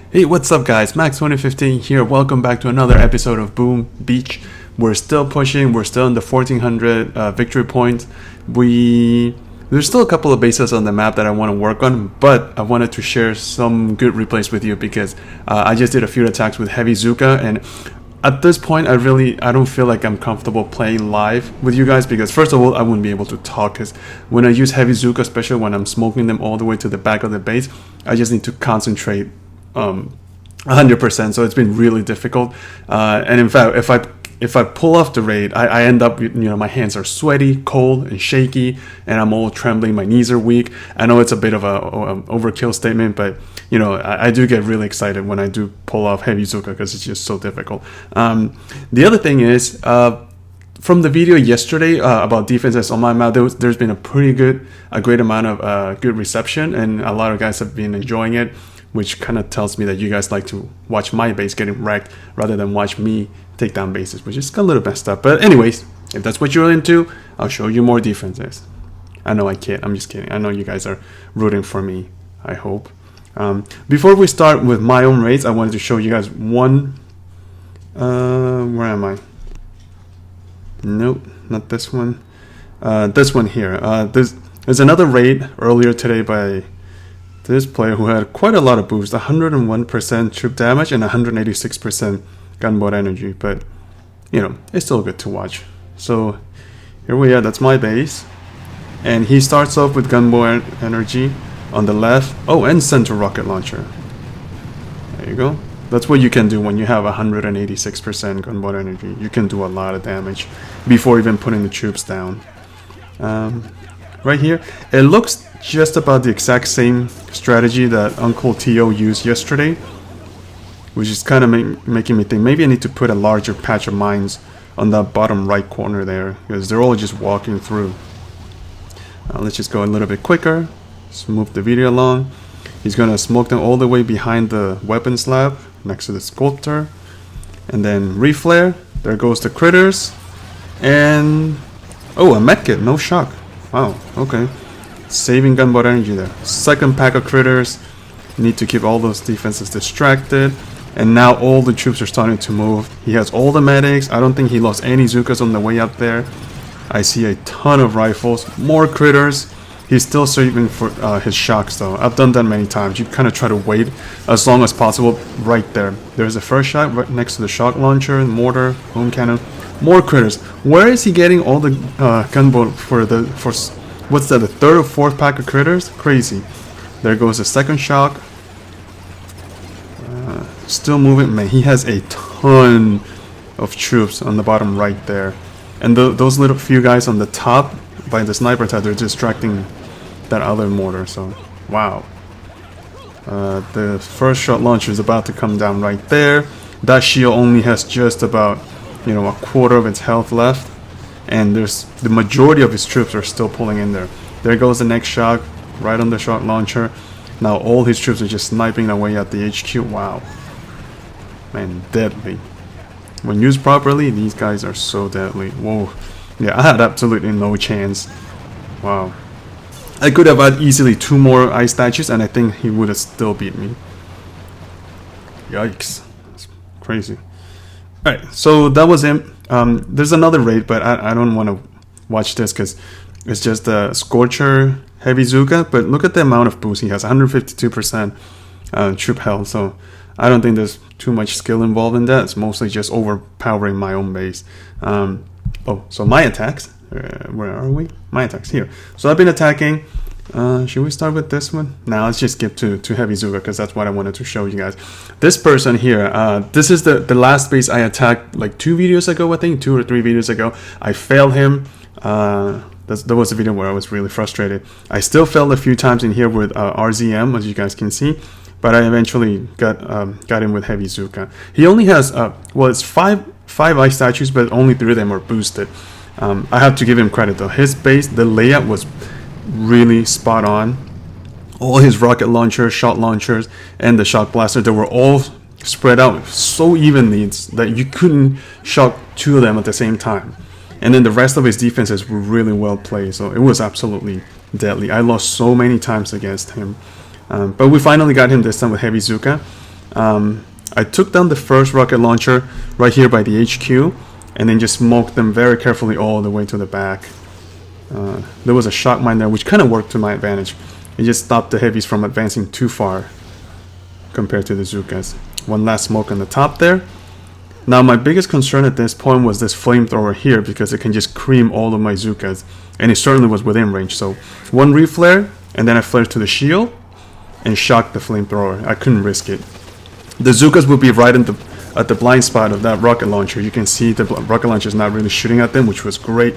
Hey, what's up guys? Max 2015 here. Welcome back to another episode of Boom Beach. We're still pushing. We're still in the 1400 victory points. There's still a couple of bases on the map that I want to work on, but I wanted to share some good replays with you because I just did a few attacks with heavy Zooka, and at this point I don't feel like I'm comfortable playing live with you guys because first of all I wouldn't be able to talk, because when I use heavy Zooka, especially when I'm smoking them all the way to the back of the base, I just need to concentrate 100%, so it's been really difficult, and in fact if I pull off the raid, I end up, my hands are sweaty, cold and shaky, and I'm all trembling, my knees are weak. I know it's a bit of a overkill statement, but I do get really excited when I do pull off heavy Zooka because it's just so difficult. The other thing is, from the video yesterday about defenses on my map, there's been a great amount of good reception, and a lot of guys have been enjoying it, which kind of tells me that you guys like to watch my base getting wrecked rather than watch me take down bases, which is a little messed up. But anyways, if that's what you're into, I'll show you more defenses. I know I can't. I'm just kidding. I know you guys are rooting for me, I hope. Before we start with my own raids, I wanted to show you guys one. Where am I? Nope, not this one. This one here. There's another raid earlier today by this player who had quite a lot of boost, 101% troop damage and 186% gunboat energy, but it's still good to watch. So here we are, that's my base, and he starts off with gunboat energy on the left. Oh, and center rocket launcher. There you go. That's what you can do when you have 186% gunboat energy. You can do a lot of damage before even putting the troops down. Right here, it looks just about the exact same strategy that Uncle Tio used yesterday, which is kind of making me think maybe I need to put a larger patch of mines on that bottom right corner there, because they're all just walking through. Let's just go a little bit quicker. Let's move the video along. He's going to smoke them all the way behind the weapons lab next to the sculptor, and then reflare. There goes the critters, and oh, a medkit, no shock. Wow, okay. Saving gunboat energy there. Second pack of critters. Need to keep all those defenses distracted. And now all the troops are starting to move. He has all the medics. I don't think he lost any Zookas on the way up there. I see a ton of rifles. More critters. He's still saving for his shocks though. I've done that many times. You kind of try to wait as long as possible right there. There's the first shot right next to the shock launcher, mortar, boom cannon. More critters. Where is he getting all the gunboat for what's that, the third or fourth pack of critters? Crazy. There goes the second shock. Still moving. Man, he has a ton of troops on the bottom right there. And those little few guys on the top by the sniper type, they're distracting that other mortar. So, wow. The first shot launcher is about to come down right there. That shield only has just about a quarter of its health left, and there's the majority of his troops are still pulling in there. There goes the next shock right on the shock launcher. Now all his troops are just sniping away at the HQ. Wow, man, deadly. When used properly, these guys are so deadly. Whoa, yeah, I had absolutely no chance. Wow, I could have had easily 2 more ice statues and I think he would have still beat me. Yikes, that's crazy. Alright, so that was him. There's another raid, but I don't want to watch this because it's just a Scorcher heavy Zooka. But look at the amount of boost he has, 152% troop health. So I don't think there's too much skill involved in that. It's mostly just overpowering my own base. So my attacks. Where are we? My attacks here. So I've been attacking. Should we start with this one? Now let's just skip to heavy Zooka because that's what I wanted to show you guys. This person here, this is the last base I attacked like 2 videos ago, I think 2 or 3 videos ago. I failed him. That was a video where I was really frustrated. I still failed a few times in here with RZM, as you guys can see, but I eventually got him with heavy Zooka. He only has it's five ice statues, but only 3 of them are boosted. I have to give him credit though. His base, the layout was really spot on. All his rocket launchers, shot launchers, and the shock blaster, they were all spread out so evenly that you couldn't shock 2 of them at the same time. And then the rest of his defenses were really well played, so it was absolutely deadly. I lost so many times against him, but we finally got him this time with heavy Zooka. I took down the first rocket launcher right here by the HQ, and then just smoked them very carefully all the way to the back. There was a shock mine there, which kind of worked to my advantage. It just stopped the heavies from advancing too far compared to the Zookas. One last smoke on the top there. Now my biggest concern at this point was this flamethrower here, because it can just cream all of my Zookas, and it certainly was within range. So one reflare, and then I flared to the shield and shocked the flamethrower. I couldn't risk it. The Zookas would be right at the blind spot of that rocket launcher. You can see the rocket launcher is not really shooting at them, which was great.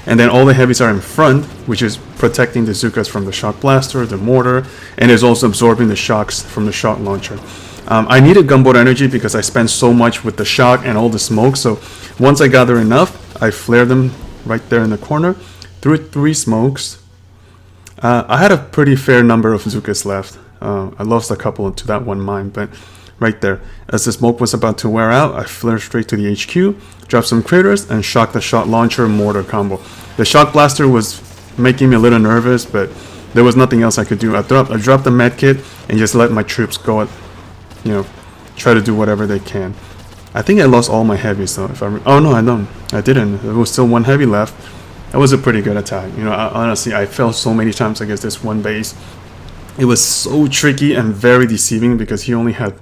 And then all the heavies are in front, which is protecting the Zookas from the shock blaster, the mortar, and is also absorbing the shocks from the shock launcher. I needed gunboat energy because I spent so much with the shock and all the smoke. So once I gathered enough, I flared them right there in the corner. Threw 3 smokes. I had a pretty fair number of Zookas left. I lost a couple to that one mine, but right there. As the smoke was about to wear out, I flared straight to the HQ, dropped some craters, and shocked the shock launcher mortar combo. The shock blaster was making me a little nervous, but there was nothing else I could do. I dropped the med kit and just let my troops go at, try to do whatever they can. I think I lost all my heavies though. Oh no, I don't. I didn't. There was still 1 heavy left. That was a pretty good attack. Honestly, I fell so many times against this one base. It was so tricky and very deceiving because he only had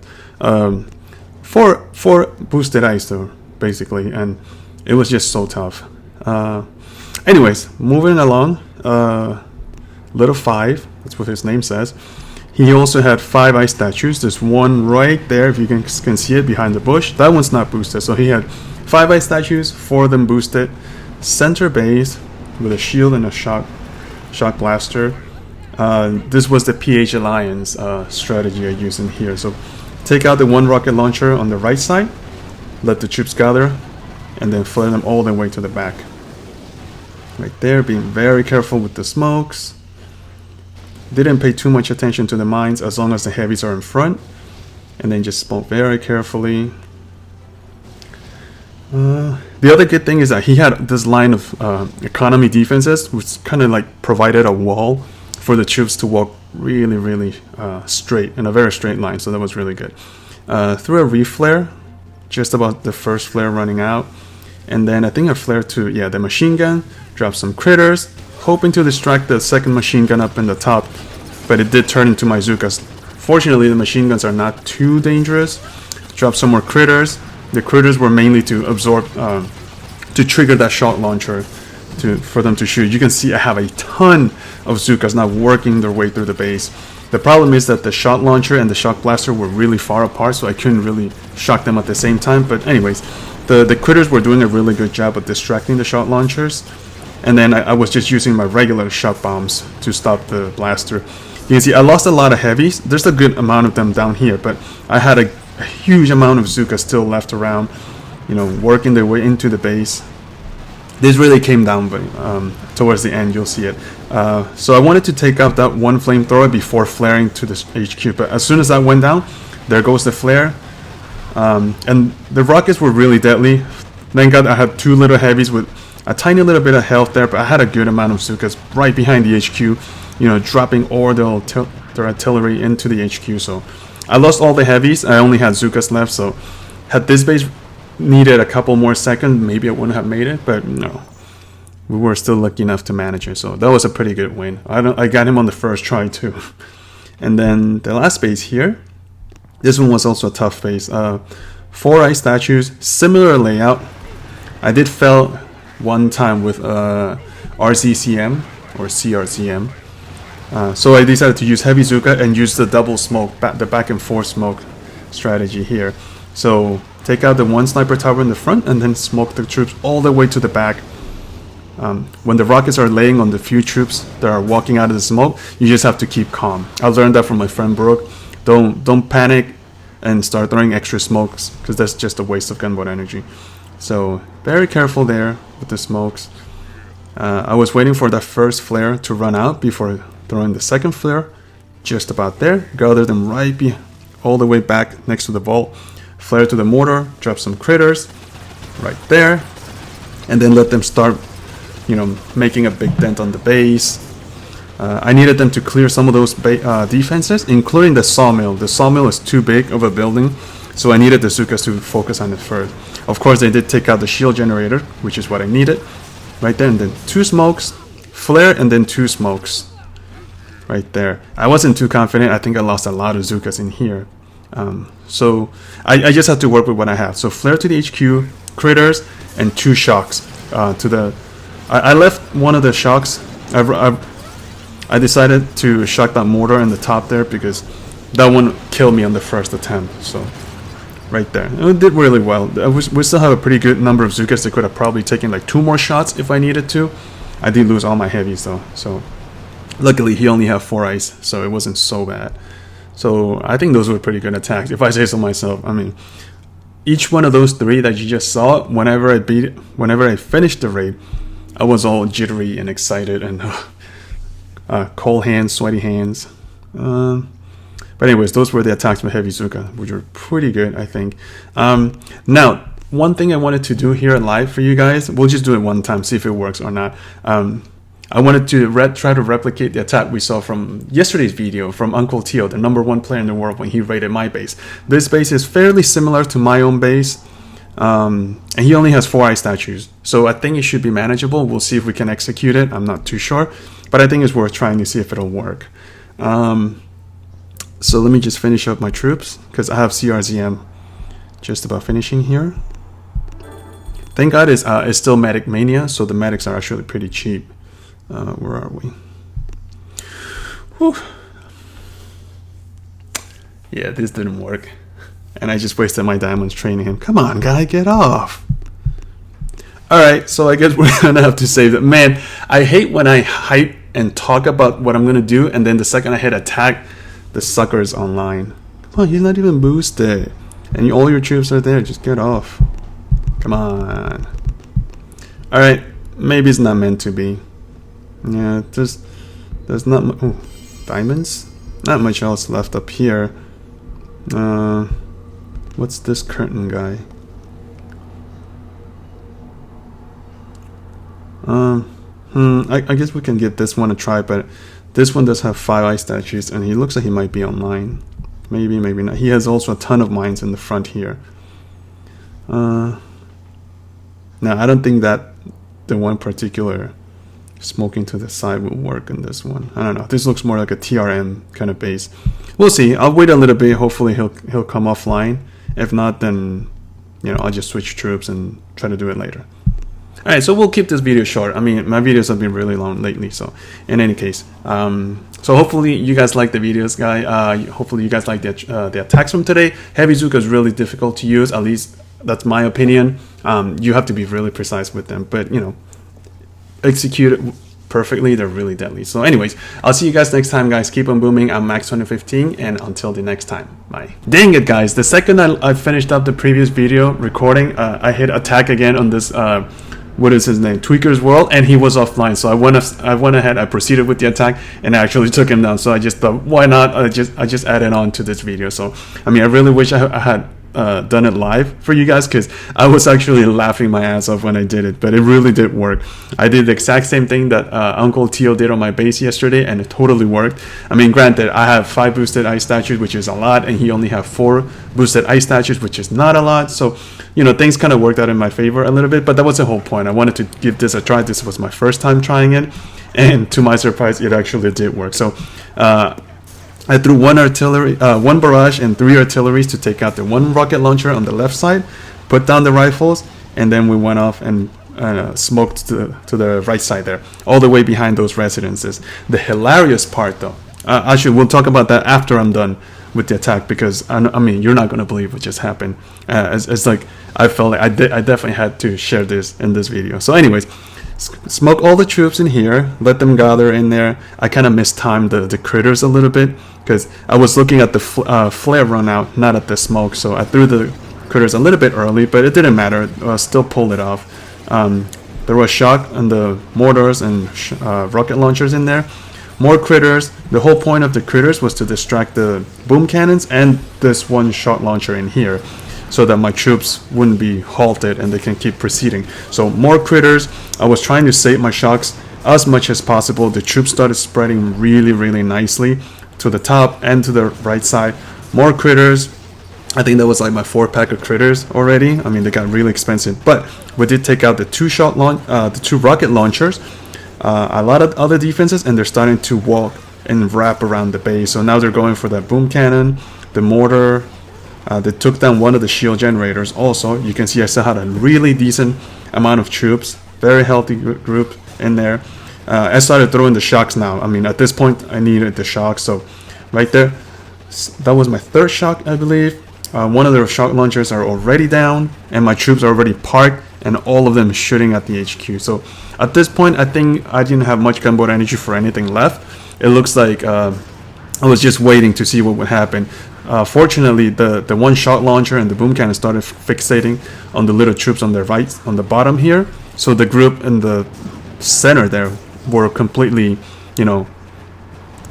four boosted ice though, basically, and it was just so tough. Anyways, moving along, Little 5, that's what his name says. He also had 5 ice statues. There's one right there, if you can see it behind the bush. That one's not boosted, so he had 5 ice statues, 4 of them boosted. Center base with a shield and a shock blaster. This was the PH Alliance strategy I used in here. So take out the 1 rocket launcher on the right side, let the troops gather, and then flare them all the way to the back. Right there, being very careful with the smokes. Didn't pay too much attention to the mines as long as the heavies are in front, and then just smoke very carefully. The other good thing is that he had this line of economy defenses, which kind of like provided a wall for the troops to walk really straight, in a very straight line, so that was really good. Threw a reflare, just about the first flare running out, and then I think I flared to, the machine gun, dropped some critters, hoping to distract the second machine gun up in the top, but it did turn into my Zookas. Fortunately, the machine guns are not too dangerous. Dropped some more critters. The critters were mainly to absorb, to trigger that shock launcher for them to shoot. You can see I have a ton of Zookas now working their way through the base. The problem is that the shock launcher and the shock blaster were really far apart, so I couldn't really shock them at the same time. But anyways, the critters were doing a really good job of distracting the shock launchers. And then I was just using my regular shock bombs to stop the blaster. You can see I lost a lot of heavies. There's a good amount of them down here, but I had a huge amount of Zookas still left around, working their way into the base. This really came down, but towards the end you'll see it. So I wanted to take out that 1 flamethrower before flaring to the HQ, but as soon as that went down, there goes the flare. And the rockets were really deadly. Thank God I had 2 little heavies with a tiny little bit of health there, but I had a good amount of Zookas right behind the HQ, dropping all their artillery into the HQ. So I lost all the heavies. I only had Zookas left, so had this base needed a couple more seconds, maybe I wouldn't have made it, but no. We were still lucky enough to manage it, so that was a pretty good win. I got him on the first try too. And then the last base here, this one was also a tough base. 4 ice statues, similar layout. I did fail one time with RCCM or CRCM. So I decided to use heavy Zooka and use the double smoke, the back and forth smoke strategy here. So take out the 1 sniper tower in the front and then smoke the troops all the way to the back. When the rockets are laying on the few troops that are walking out of the smoke, you just have to keep calm. I learned that from my friend Brooke. Don't panic and start throwing extra smokes, because that's just a waste of gunboat energy. So very careful there with the smokes. I was waiting for that first flare to run out before throwing the second flare. Just about there. Gathered them all the way back next to the vault. Flare to the mortar. Drop some critters right there. And then let them start, making a big dent on the base. I needed them to clear some of those defenses, including the sawmill. The sawmill is too big of a building, so I needed the Zookas to focus on it first. Of course, they did take out the shield generator, which is what I needed. Right there, and then 2 smokes, flare, and then 2 smokes. Right there. I wasn't too confident. I think I lost a lot of Zookas in here. So I just have to work with what I have. So flare to the HQ, critters, and 2 shocks to the... I left one of the shocks. I decided to shock that mortar in the top there because that one killed me on the first attempt. So right there, it did really well. We still have a pretty good number of Zookas that could have probably taken like 2 more shots if I needed to. I did lose all my heavies though, so luckily he only had 4 ice, so it wasn't so bad. So I think those were pretty good attacks, if I say so myself. I mean, each one of those 3 that you just saw, whenever I finished the raid, I was all jittery and excited and cold hands, sweaty hands. But anyways, those were the attacks with Heavy Zooka, which were pretty good, I think. Now, one thing I wanted to do here live for you guys, we'll just do it one time, see if it works or not. I wanted to try to replicate the attack we saw from yesterday's video from Uncle Teo, the #1 player in the world when he raided my base. This base is fairly similar to my own base. And he only has 4 ice statues, so I think it should be manageable. We'll see if we can execute it. I'm not too sure, but I think it's worth trying to see if it'll work. So let me just finish up my troops because I have CRZM just about finishing here. Thank God it's still Medic Mania, so the medics are actually pretty cheap. Where are we? Whew. Yeah, this didn't work. And I just wasted my diamonds training him. Come on, guy, get off. Alright, so I guess we're going to have to save it. Man, I hate when I hype and talk about what I'm going to do, and then the second I hit attack, the sucker is online. Come on, you're not even boosted. And all your troops are there. Just get off. Come on. Alright, maybe it's not meant to be. Yeah, there's not much. Oh, diamonds? Not much else left up here. What's this curtain guy? I guess we can give this one a try, but this one does have 5 ice statues, and he looks like he might be online. Maybe, maybe not. He has also a ton of mines in the front here. No, I don't think that the one particular smoking to the side will work in this one. I don't know. This looks more like a TRM kind of base. We'll see. I'll wait a little bit. Hopefully he'll come offline. If not, then I'll just switch troops and try to do it later. Alright, so we'll keep this video short. I mean, my videos have been really long lately, so in any case. So hopefully you guys like the videos, guys. Hopefully you guys like the attacks from today. Heavy Zooka is really difficult to use, at least that's my opinion. You have to be really precise with them, but execute it perfectly, they're really deadly. So anyways, I'll see you guys next time, guys. Keep on booming. I'm Max2015, and until the next time, bye. Dang it, guys, the second I finished up the previous video recording, I hit attack again on this what is his name, Tweaker's World, and he was offline. So I went ahead, I proceeded with the attack, and I actually took him down. So I just thought, why not? I just added on to this video. So I mean, I really wish I had done it live for you guys, because I was actually laughing my ass off when I did it, but it really did work. I did the exact same thing that Uncle Teo did on my base yesterday, and it totally worked. I mean, granted, I have 5 boosted ice statues, which is a lot, and he only have 4 boosted ice statues, which is not a lot. So things kind of worked out in my favor a little bit, but that was the whole point. I wanted to give this a try. This was my first time trying it, and to my surprise, it actually did work. So I threw 1 barrage and 3 artilleries to take out the 1 rocket launcher on the left side, put down the rifles, and then we went off and smoked to the right side there, all the way behind those residences. The hilarious part, though, actually we'll talk about that after I'm done with the attack, because I mean, you're not gonna believe what just happened. It's like I felt like I definitely had to share this in this video. So anyways, smoke all the troops in here, let them gather in there. I kind of mistimed the critters a little bit, because I was looking at the flare run out, not at the smoke. So I threw the critters a little bit early, but it didn't matter. I still pulled it off. There was shock on the mortars and rocket launchers in there. More critters. The whole point of the critters was to distract the boom cannons and this 1 shot launcher in here, so that my troops wouldn't be halted and they can keep proceeding. So more critters. I was trying to save my shocks as much as possible. The troops started spreading really nicely to the top and to the right side. More critters. I think that was like my 4-pack of critters already. I mean, they got really expensive, but we did take out the 2 rocket launchers, a lot of other defenses, and they're starting to walk and wrap around the base. So now they're going for that boom cannon, the mortar. They took down one of the shield generators. Also, you can see I still had a really decent amount of troops, very healthy group in there. I started throwing the shocks now. I mean, at this point, I needed the shocks. So right there, that was my 3rd shock, I believe. One of the shock launchers are already down, and my troops are already parked, and all of them shooting at the HQ. So at this point, I think I didn't have much gunboat energy for anything left. It looks like I was just waiting to see what would happen. Fortunately, the 1 shock launcher and the boom cannon started fixating on the little troops on the right, on the bottom here. So the group in the center there were completely,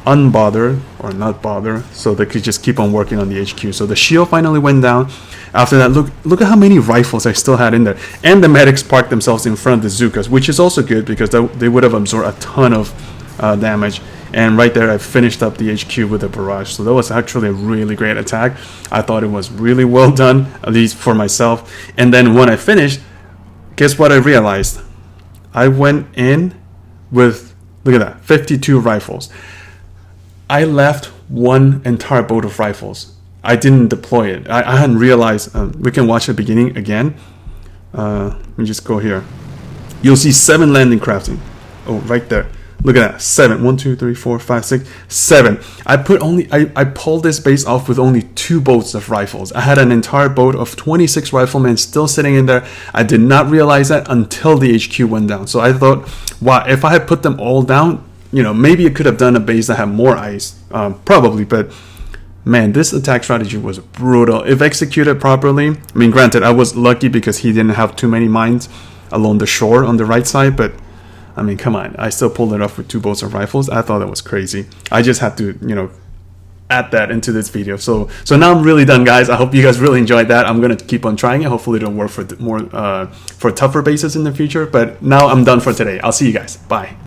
unbothered or not bothered, so they could just keep on working on the HQ. So the shield finally went down. After that, look at how many rifles I still had in there, and the medics parked themselves in front of the Zookas, which is also good because they would have absorbed a ton of damage. And right there, I finished up the HQ with a barrage. So that was actually a really great attack. I thought it was really well done, at least for myself. And then when I finished, guess what I realized? I went in with, look at that, 52 rifles. I left 1 entire boat of rifles. I didn't deploy it. I hadn't realized. We can watch the beginning again. Let me just go here. You'll see 7 landing crafting. Oh, right there. Look at that. 7. 1, 2, 3, 4, 5, 6, 7. I pulled this base off with only 2 boats of rifles. I had an entire boat of 26 riflemen still sitting in there. I did not realize that until the HQ went down. So I thought, wow, if I had put them all down, maybe it could have done a base that had more ice. Probably, but man, this attack strategy was brutal. If executed properly, I mean, granted, I was lucky because he didn't have too many mines along the shore on the right side, but I mean, come on, I still pulled it off with 2 boats of rifles. I thought that was crazy. I just had to, add that into this video. So now I'm really done, guys. I hope you guys really enjoyed that. I'm gonna keep on trying it. Hopefully it'll work for more for tougher bases in the future. But now I'm done for today. I'll see you guys. Bye.